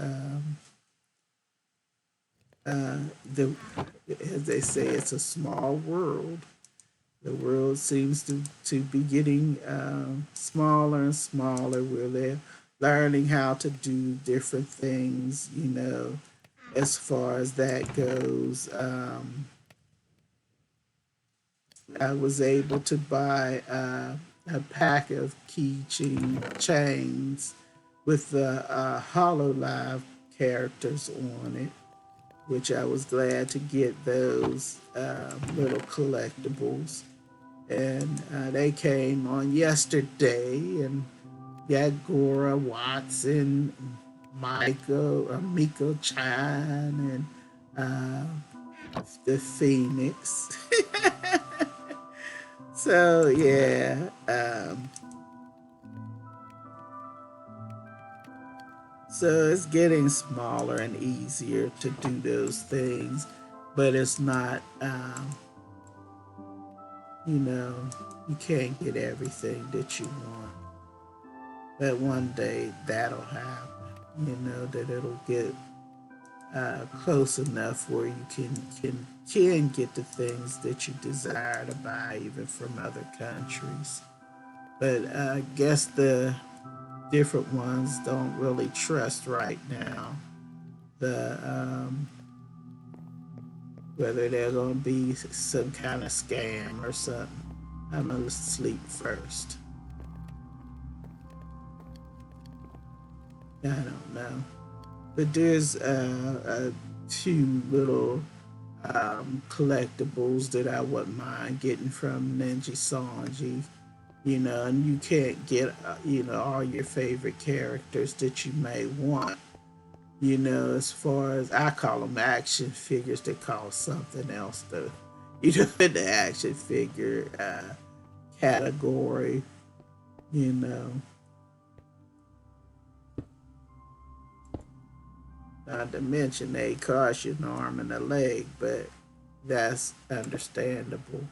the as they say, it's a small world. The world seems to be getting smaller and smaller, where they're learning how to do different things, as far as that goes. I was able to buy a pack of keychain chains with the HoloLive characters on it, which I was glad to get those little collectibles. And they came on yesterday, and got Gora Watson, Miko Chan, and the Phoenix. So yeah, so it's getting smaller and easier to do those things, but it's not. You know, you can't get everything that you want, but one day that'll happen. That it'll get close enough where you can get the things that you desire to buy even from other countries. But I guess the different ones don't really trust right now the whether they're going to be some kind of scam or something. I'm gonna sleep first. I don't know, but there's two little collectibles that I wouldn't mind getting from Ninja Sanji. And you can't get all your favorite characters that you may want. As far as I call them action figures, they call something else though. In the action figure category, you know. Not to mention they cost you an arm and a leg, but that's understandable.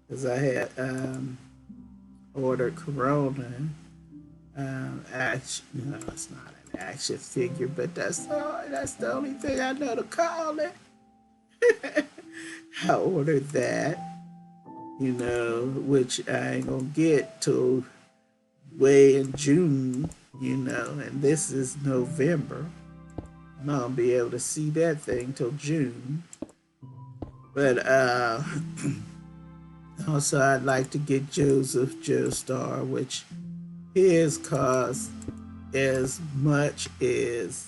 Because I had ordered Corona. Action, no, it's not an action figure, but that's the only thing I know to call it. I ordered that, which I ain't gonna get till way in June, and this is November. I'm not gonna be able to see that thing till June. But also I'd like to get Joseph Joestar, which his cost as much as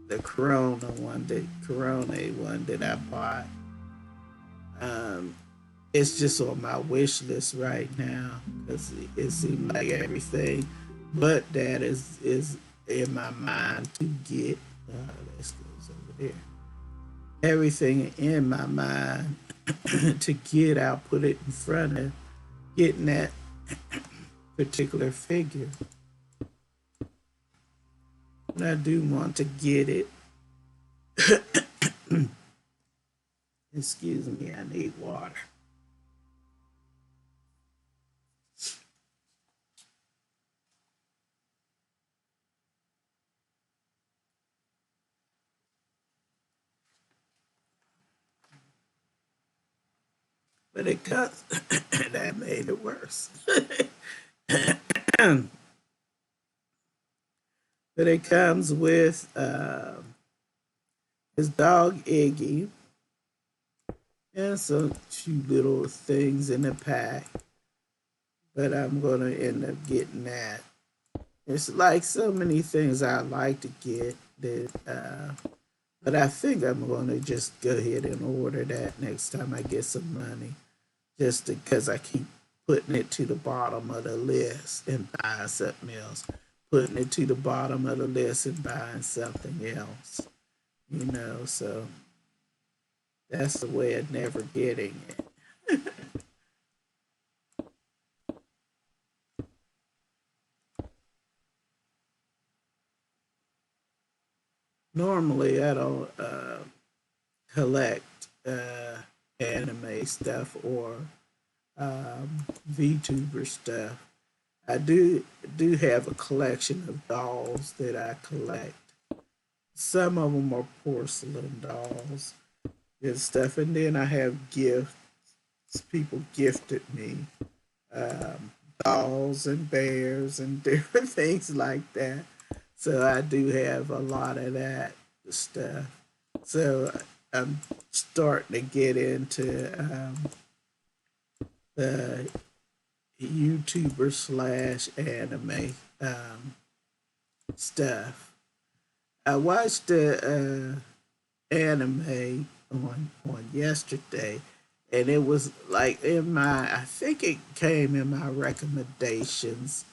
the Corona one that I bought. It's just on my wish list right now because it seems like everything but that is in my mind to get. Let's go over there. Everything in my mind to get, I'll put it in front of getting that particular figure. But I do want to get it. Excuse me, I need water. But it comes, that made it worse. But it comes with his dog Iggy and some few little things in the pack. But I'm gonna end up getting that. It's like so many things I like to get that, but I think I'm gonna just go ahead and order that next time I get some money, just because I keep putting it to the bottom of the list and buying something else, putting it to the bottom of the list and buying something else, So that's the way of never getting it. Normally, I don't collect anime stuff or VTuber stuff. I do have a collection of dolls that I collect. Some of them are porcelain dolls and stuff, and then I have gifts. People gifted me um, dolls and bears and different things like that. So I do have a lot of that stuff. So I'm starting to get into the YouTuber slash anime stuff. I watched the anime on yesterday, and it was like in my. I think it came in my recommendations.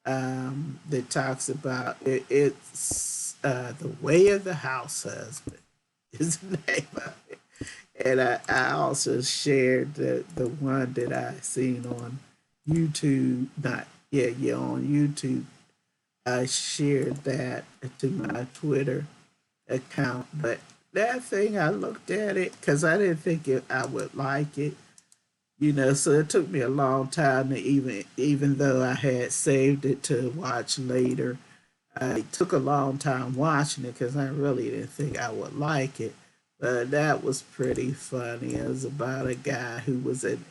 That talks about it. It's the way of the house husband is the name of it, and I also shared the one that I seen on YouTube. Not yeah on YouTube. I shared that to my Twitter account, but that thing I looked at it because I didn't think I would like it, So it took me a long time to even though I had saved it to watch later. It took a long time watching it because I really didn't think I would like it. But that was pretty funny. It was about a guy who was an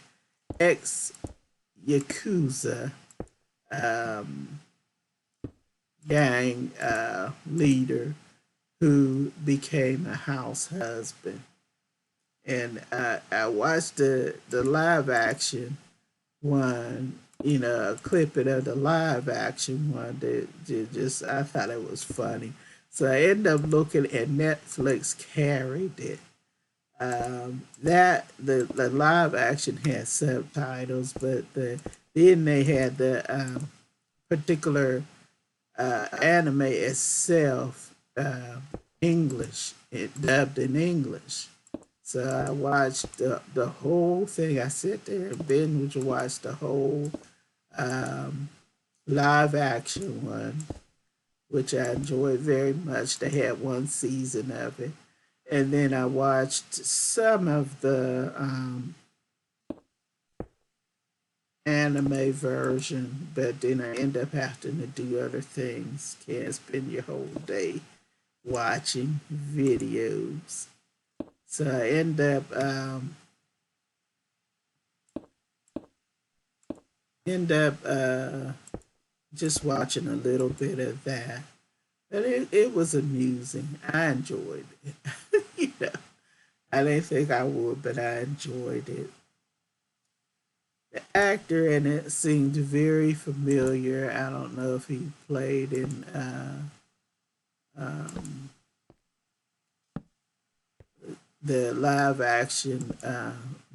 ex Yakuza um, gang leader who became a house husband. And I watched the live action one, a clip of the live action one that just I thought it was funny. So I ended up looking at Netflix carried it. That the live action had subtitles, but then they had the particular anime itself English, it dubbed in English. So I watched the whole thing. I sit there and binge watch the whole um, live action one, which I enjoyed very much. They had one season of it. And then I watched some of the anime version, but then I end up having to do other things. Can't spend your whole day watching videos. So I end up just watching a little bit of that. But it was amusing. I enjoyed it. I didn't think I would, but I enjoyed it. The actor in it seemed very familiar. I don't know if he played in um, the live action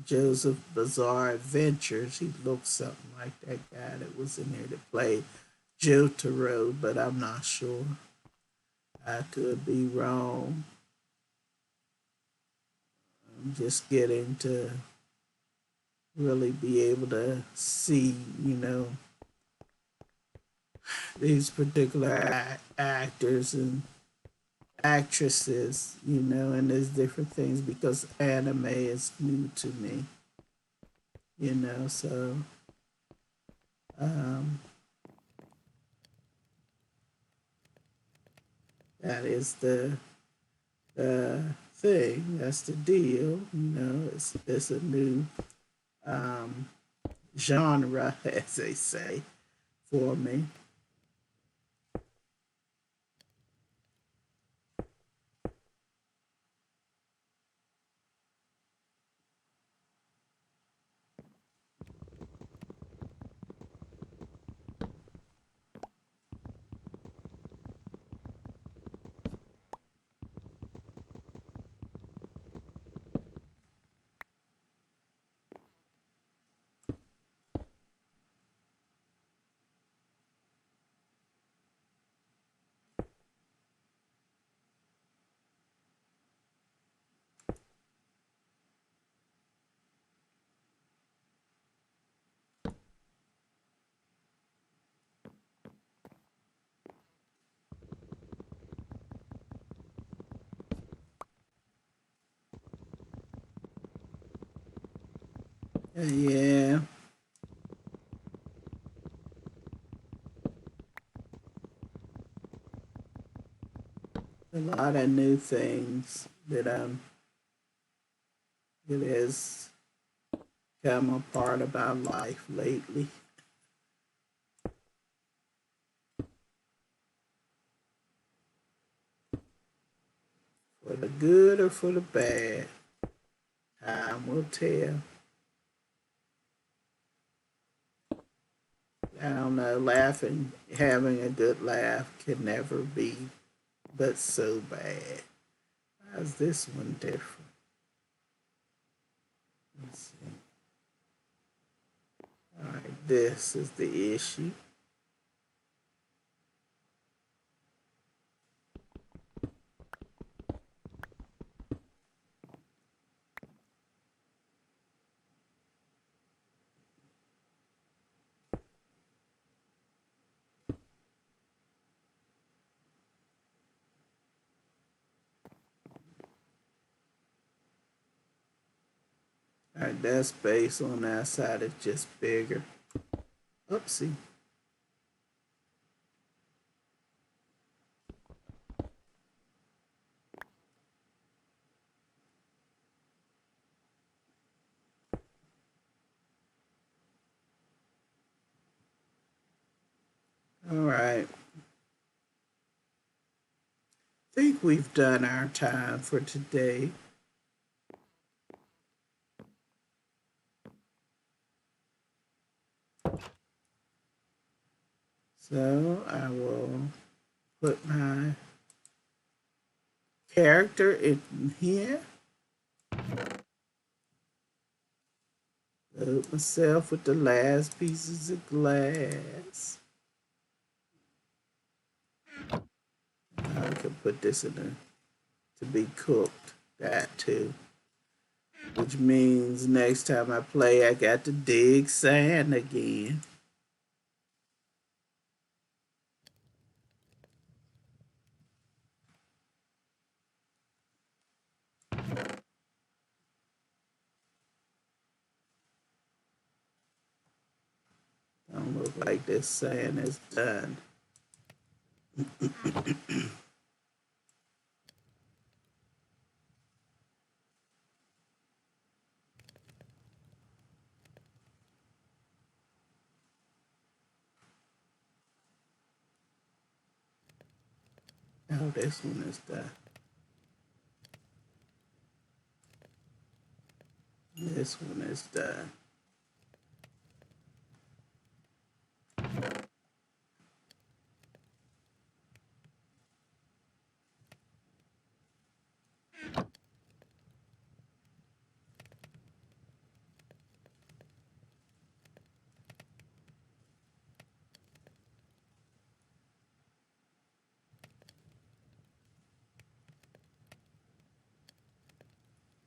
Joseph Bizarre Adventures. He looked something like that guy that was in there that played Jotaro, but I'm not sure. I could be wrong. I'm just getting to really be able to see, these particular actors and actresses, and there's different things because anime is new to me, so um, that is the thing. That's the deal. It's a new um, genre, as they say, for me. Yeah, a lot of new things that has become a part of our life lately, for the good or for the bad. Time will tell. I don't know. Laughing, having a good laugh can never be but so bad. How's this one different? Let's see. All right, this is the issue. All Alright, that space on that side is just bigger. Oopsie. Alright. I think we've done our time for today. So I will put my character in here. Load myself with the last pieces of glass. I can put this in there to be cooked. That too. Which means next time I play, I got to dig sand again. Don't look like this sand is done. Oh, this one is done. This one is done.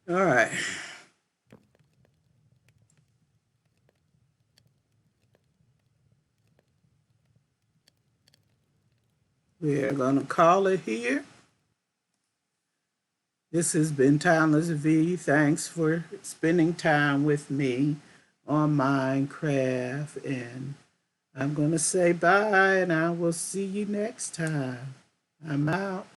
All right. We're going to call it here. This has been Timeless V. Thanks for spending time with me on Minecraft. And I'm going to say bye, and I will see you next time. I'm out.